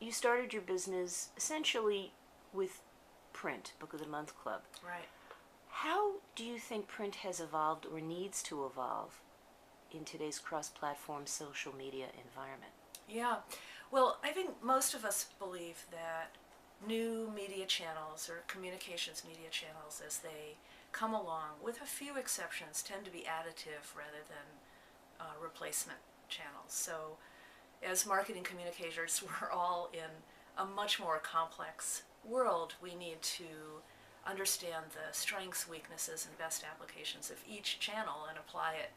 you started your business essentially with print, Book of the Month Club. Right. How do you think print has evolved or needs to evolve in today's cross-platform social media environment? Yeah. Well, I think most of us believe that new media channels or communications media channels, as they come along, with a few exceptions, tend to be additive rather than replacement channels. So as marketing communicators, we're all in a much more complex world. We need to understand the strengths, weaknesses, and best applications of each channel and apply it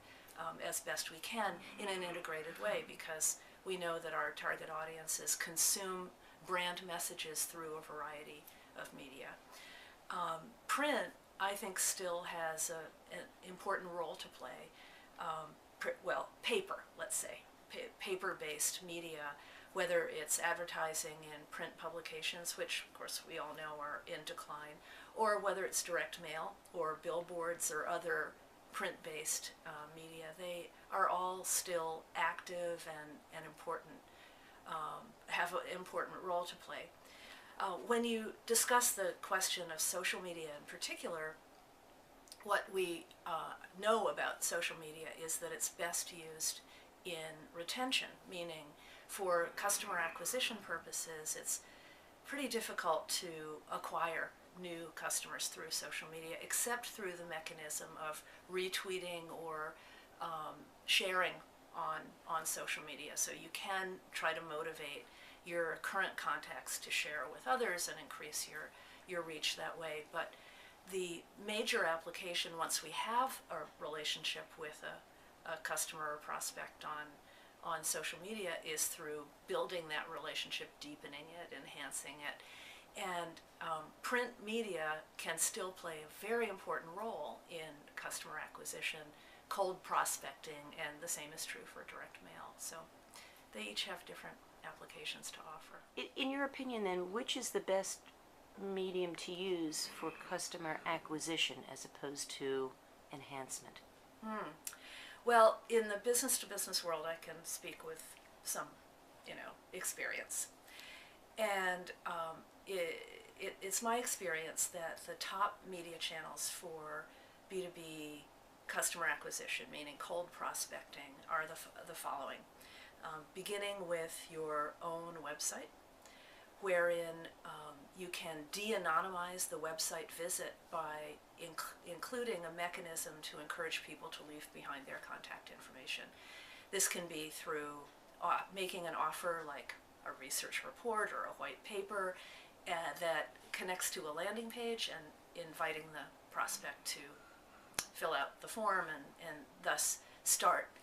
as best we can in an integrated way, because we know that our target audiences consume brand messages through a variety of media. Print, I think, still has an important role to play. Paper, let's say, paper-based media, whether it's advertising in print publications, which of course we all know are in decline, or whether it's direct mail or billboards or other print-based media, they are all still active and important, have an important role to play. When you discuss the question of social media in particular, what we know about social media is that it's best used in retention, meaning for customer acquisition purposes, it's pretty difficult to acquire new customers through social media, except through the mechanism of retweeting or sharing on social media. So you can try to motivate your current contacts to share with others and increase your reach that way. But the major application, once we have a relationship with a customer or prospect on social media, is through building that relationship, deepening it, enhancing it. And print media can still play a very important role in customer acquisition, cold prospecting, and the same is true for direct mail. So they each have different applications to offer. In your opinion, then, which is the best medium to use for customer acquisition as opposed to enhancement? Well, in the business-to-business world, I can speak with some, experience. And it's my experience that the top media channels for B2B customer acquisition, meaning cold prospecting, are the following. Beginning with your own website, wherein you can de-anonymize the website visit by including a mechanism to encourage people to leave behind their contact information. This can be through making an offer like a research report or a white paper that connects to a landing page and inviting the prospect to fill out the form and thus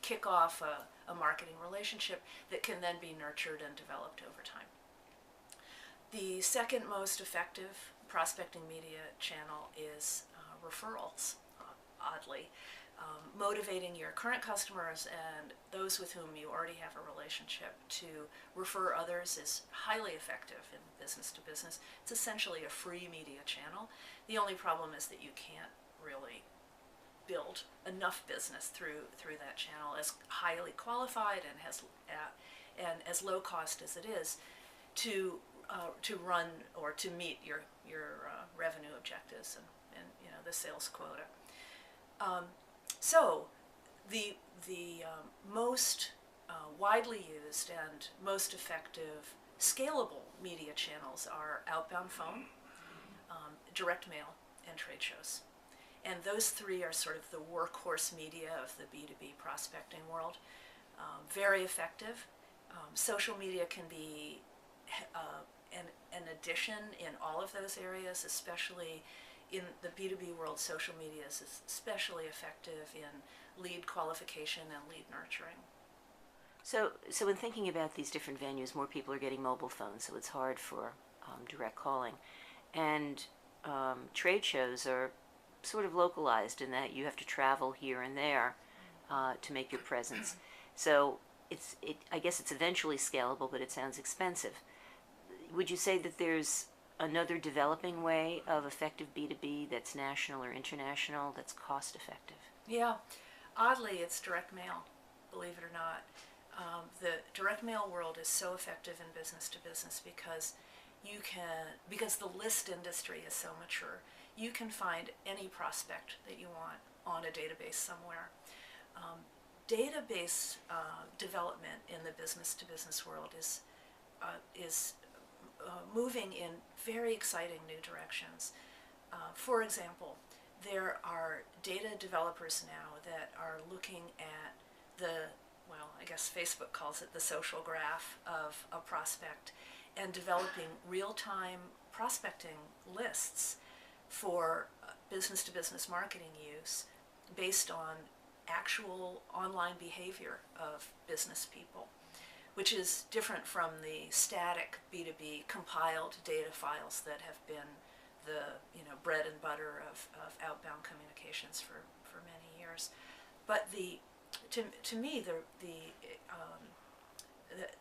kick off a marketing relationship that can then be nurtured and developed over time. The second most effective prospecting media channel is referrals, oddly. Motivating your current customers and those with whom you already have a relationship to refer others is highly effective in business to business. It's essentially a free media channel. The only problem is that you can't really build enough business through that channel as highly qualified and as low cost as it is to run or to meet your revenue objectives and the sales quota. So the most widely used and most effective scalable media channels are outbound phone, direct mail, and trade shows. And those three are sort of the workhorse media of the B2B prospecting world. Very effective. Social media can be an addition in all of those areas, especially in the B2B world. Social media is especially effective in lead qualification and lead nurturing. So in thinking about these different venues, more people are getting mobile phones, so it's hard for direct calling. And trade shows are sort of localized in that you have to travel here and there to make your presence. So I guess it's eventually scalable, but it sounds expensive. Would you say that there's another developing way of effective B2B that's national or international that's cost effective? Yeah, oddly, it's direct mail, believe it or not. direct mail world is so effective in business to business because the list industry is so mature. You can find any prospect that you want on a database somewhere. Database development in the business to business world is moving in very exciting new directions. For example, there are data developers now that are looking at I guess Facebook calls it the social graph of a prospect, and developing real-time prospecting lists for business-to-business marketing use based on actual online behavior of business people, which is different from the static B2B compiled data files that have been the bread and butter of outbound communications for many years. But to me,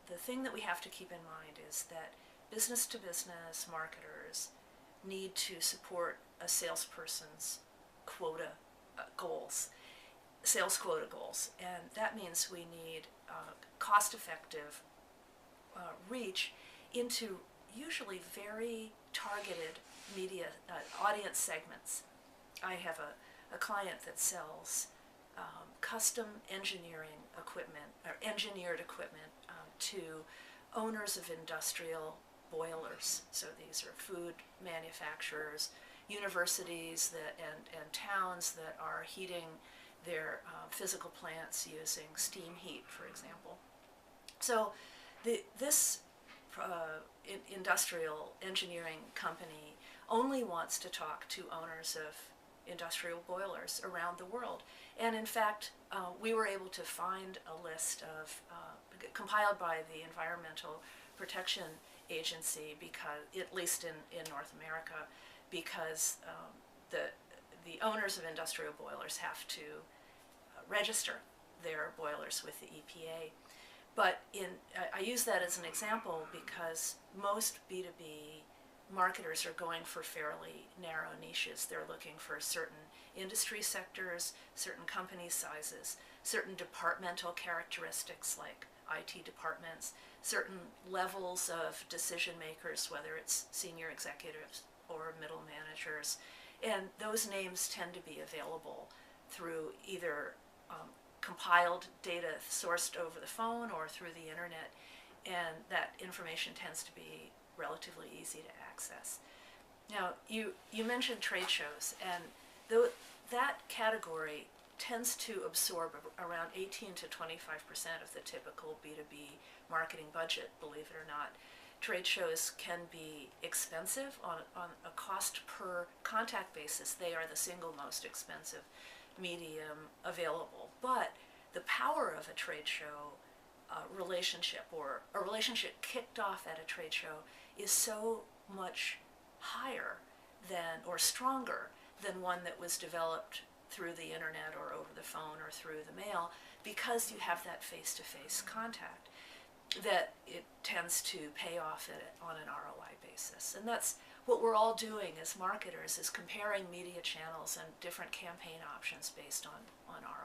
the thing that we have to keep in mind is that business-to-business marketers need to support a salesperson's sales quota goals, and that means we need cost-effective reach into usually very targeted media audience segments. I have a client that sells custom engineering equipment, or engineered equipment, to owners of industrial boilers. So these are food manufacturers, universities and towns that are heating their physical plants using steam heat, for example. So this industrial engineering company only wants to talk to owners of industrial boilers around the world. And in fact, we were able to find a list compiled by the Environmental Protection Agency, because, at least in North America, because the owners of industrial boilers have to register their boilers with the EPA. But I use that as an example because most B2B marketers are going for fairly narrow niches. They're looking for certain industry sectors, certain company sizes, certain departmental characteristics like IT departments, certain levels of decision makers, whether it's senior executives or middle managers. And those names tend to be available through either compiled data sourced over the phone or through the internet, and that information tends to be relatively easy to access. Now, you mentioned trade shows, and that category tends to absorb around 18 to 25% of the typical B2B marketing budget, believe it or not. Trade shows can be expensive on a cost per contact basis. They are the single most expensive medium available. But the power of a trade show relationship, or a relationship kicked off at a trade show, is so much higher than, or stronger than, one that was developed through the internet or over the phone or through the mail, because you have that face-to-face contact, that it tends to pay off on an ROI basis. And that's what we're all doing as marketers, is comparing media channels and different campaign options based on ROI.